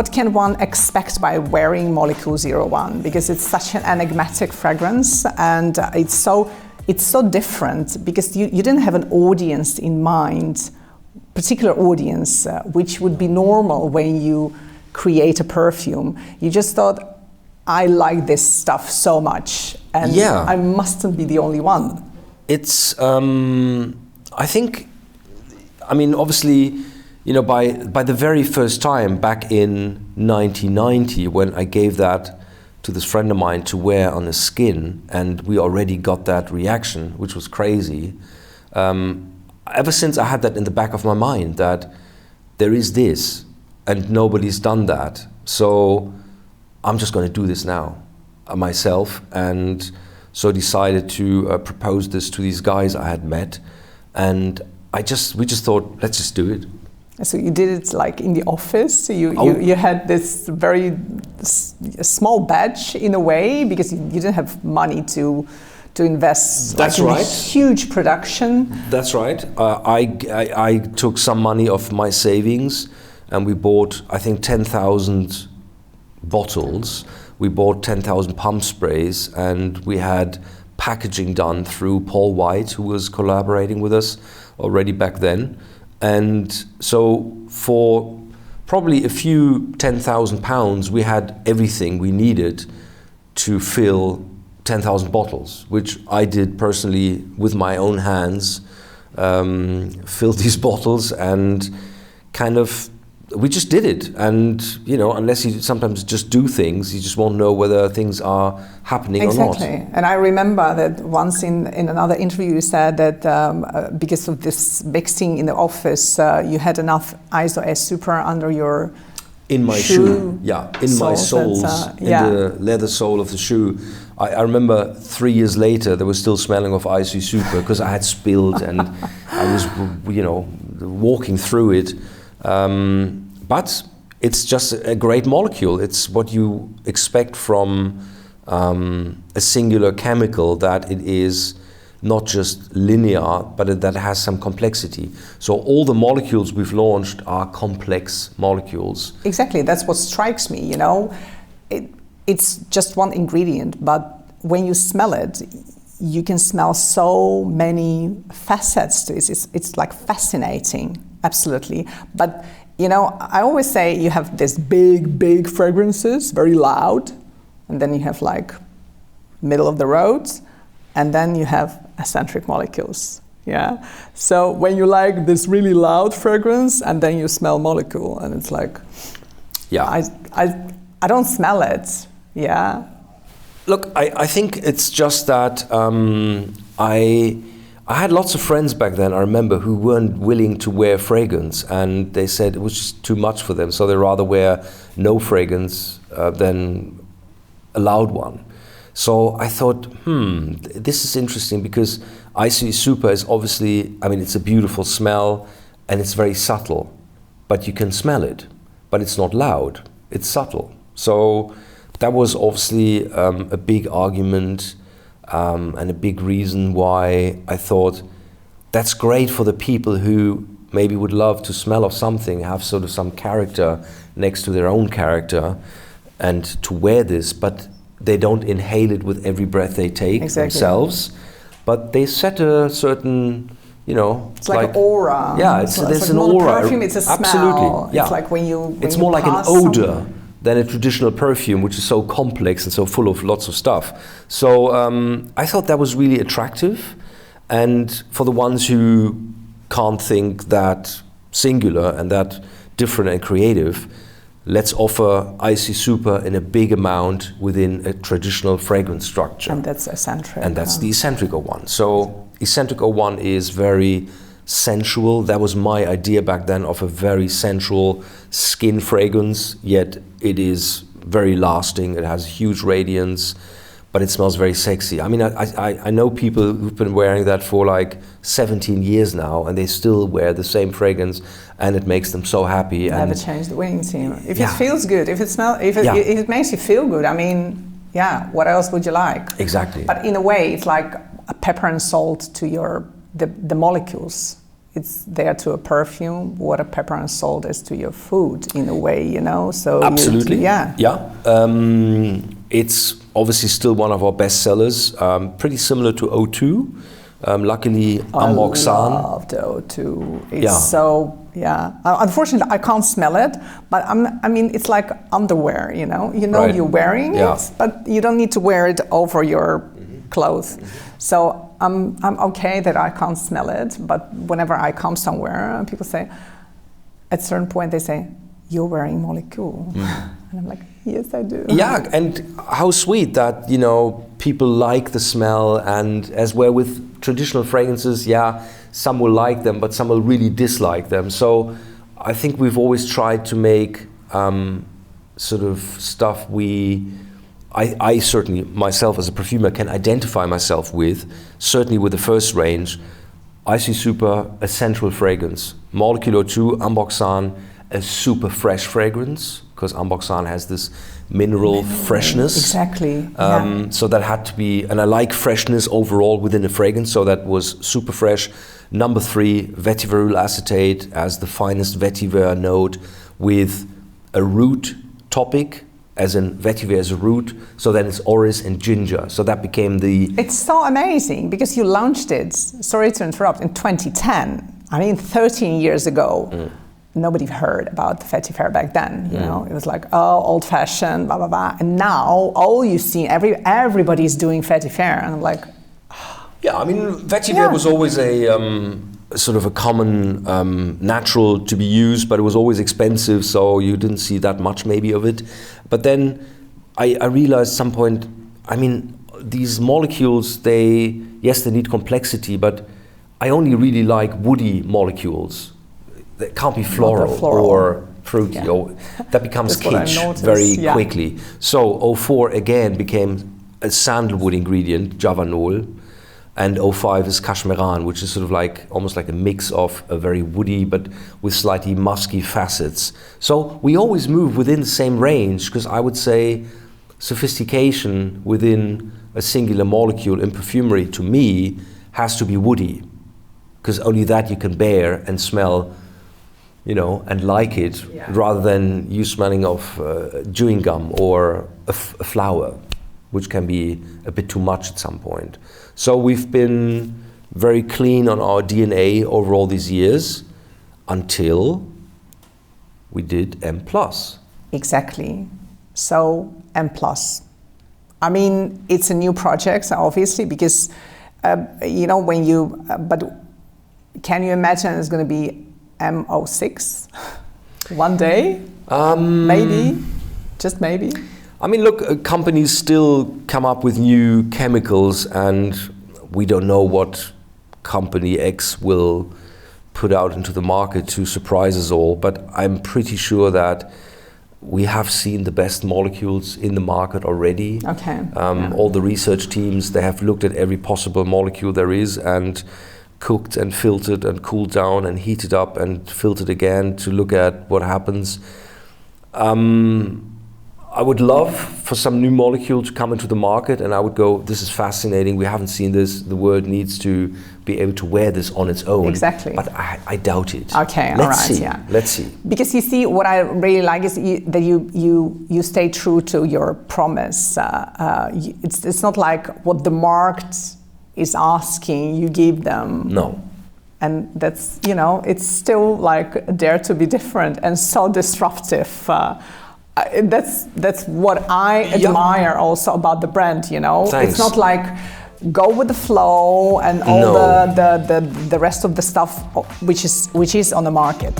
what can one expect by wearing Molecule 01? Because it's such an enigmatic fragrance, and it's so different because you didn't have an audience in mind, particular audience, which would be normal when you create a perfume. You just thought, I like this stuff so much, and I mustn't be the only one. It's, I think, I mean, obviously, you know, by the very first time back in 1990, when I gave that to this friend of mine to wear on his skin, and we already got that reaction, which was crazy. Ever since I had that in the back of my mind, that there is this, and nobody's done that. So I'm just going to do this now, myself, and so decided to propose this to these guys I had met, and we just thought, let's just do it. So you did it like in the office. You had this very small batch in a way because you didn't have money to invest. That's like, right. In a huge production. That's right. I took some money of my savings, and we bought, I think, 10,000 bottles. We bought 10,000 pump sprays, and we had packaging done through Paul White, who was collaborating with us already back then. And so for probably a few 10,000 pounds, we had everything we needed to fill 10,000 bottles, which I did personally with my own hands, fill these bottles, and kind of, we just did it. And, you know, unless you sometimes just do things, you just won't know whether things are happening or not. Exactly. And I remember that once in another interview you said that because of this mixing in the office, you had enough ISO S Super under your in my shoe. Yeah, in my soles, in the leather sole of the shoe. I remember 3 years later, there was still smelling of ISO Super because I had spilled and I was, you know, walking through it. But it's just a great molecule. It's what you expect from a singular chemical, that it is not just linear, but that has some complexity. So all the molecules we've launched are complex molecules. Exactly, that's what strikes me, you know. It's just one ingredient, but when you smell it, you can smell so many facets to it. It's like fascinating, absolutely. But, you know, I always say you have this big fragrances, very loud, and then you have like middle of the road, and then you have Escentric Molucules. Yeah. So when you like this really loud fragrance, and then you smell Molecule, and it's like, yeah, I don't smell it. Yeah. Look, I think it's just that I had lots of friends back then, I remember, who weren't willing to wear fragrance, and they said it was just too much for them, so they rather wear no fragrance than a loud one. So I thought, this is interesting, because ISO Super is obviously, I mean, it's a beautiful smell and it's very subtle, but you can smell it, but it's not loud, it's subtle. So that was obviously a big argument and a big reason why I thought that's great for the people who maybe would love to smell of something, have sort of some character next to their own character, and to wear this, but they don't inhale it with every breath they take themselves, but they set a certain, you know, it's like an aura. Yeah, there's like an aura. Perfume, it's a smell. Absolutely. Yeah. It's like when you it's more like an odor than a traditional perfume, which is so complex and so full of lots of stuff. So I thought that was really attractive, and for the ones who can't think that singular and that different and creative, let's offer IC Super in a big amount within a traditional fragrance structure. And that's Escentric. And that's the Escentric 01. So Escentric 01 is very sensual. That was my idea back then, of a very sensual skin fragrance, yet it is very lasting. It has huge radiance, but it smells very sexy. I mean, I know people who've been wearing that for like 17 years now, and they still wear the same fragrance, and it makes them so happy. Never change the winning team. If it feels good, if it makes you feel good, I mean, yeah, what else would you like? Exactly. But in a way, it's like a pepper and salt to the molecules. it's there to a perfume what a pepper and salt is to your food in a way, you know. So absolutely, yeah. It's obviously still one of our best sellers. Pretty similar to O2. Luckily, Amboxan. I love the O2. It's so. Yeah, unfortunately, I can't smell it, but I mean, it's like underwear, you know. Right. You're wearing it, but you don't need to wear it over your clothes. So I'm okay that I can't smell it, but whenever I come somewhere, people say, at a certain point, they say, "You're wearing Molecule," and I'm like, "Yes, I do." Yeah, and how sweet that, you know, people like the smell, and as well with traditional fragrances, some will like them, but some will really dislike them. So I think we've always tried to make sort of stuff I certainly, myself as a perfumer, can identify myself with. Certainly with the first range, Icy Super, a sensual fragrance. Molecule 2, Amboxan, a super fresh fragrance, because Amboxan has this mineral freshness. Exactly. So that had to be, and I like freshness overall within a fragrance, so that was super fresh. Number 3, vetiver acetate as the finest vetiver note with a root topic, as in vetiver as a root, so then it's orris and ginger. So that became the... It's so amazing because you launched it, sorry to interrupt, in 2010. I mean, 13 years ago. Nobody heard about the vetiver back then, you know. It was like, oh, old-fashioned, blah, blah, blah. And now, all you see, everybody's doing vetiver. And I'm like... Yeah, I mean, vetiver was always a sort of a common natural to be used, but it was always expensive, so you didn't see that much maybe of it. But then I realized at some point, I mean, these molecules, they need complexity, but I only really like woody molecules. It can't be floral or fruity, or that becomes kitsch very quickly. So 04 again became a sandalwood ingredient, Javanol, and 05 is Kashmiran, which is sort of like almost like a mix of a very woody but with slightly musky facets. So we always move within the same range, because I would say sophistication within a singular molecule in perfumery to me has to be woody, because only that you can bear and smell, you know, and like it, rather than you smelling of chewing gum or a flower, which can be a bit too much at some point. So we've been very clean on our DNA over all these years until we did M+. Exactly. So M+. I mean, it's a new project, obviously, because, you know, when you, but can you imagine it's going to be M06 one day? Maybe, just maybe. I mean, look, companies still come up with new chemicals, and we don't know what company X will put out into the market to surprise us all. But I'm pretty sure that we have seen the best molecules in the market already. Okay. All the research teams, they have looked at every possible molecule there is and cooked and filtered and cooled down and heated up and filtered again to look at what happens. I would love for some new molecule to come into the market, and I would go, this is fascinating, we haven't seen this, the world needs to be able to wear this on its own. Exactly. But I doubt it. Okay, Let's all right, see. Let's see. Because you see, what I really like is that you stay true to your promise. It's not like what the market is asking, you give them. No. And that's, you know, it's still like dare to be different and so disruptive. That's what I admire also about the brand, you know. Thanks. It's not like go with the flow and all the rest of the stuff which is on the market.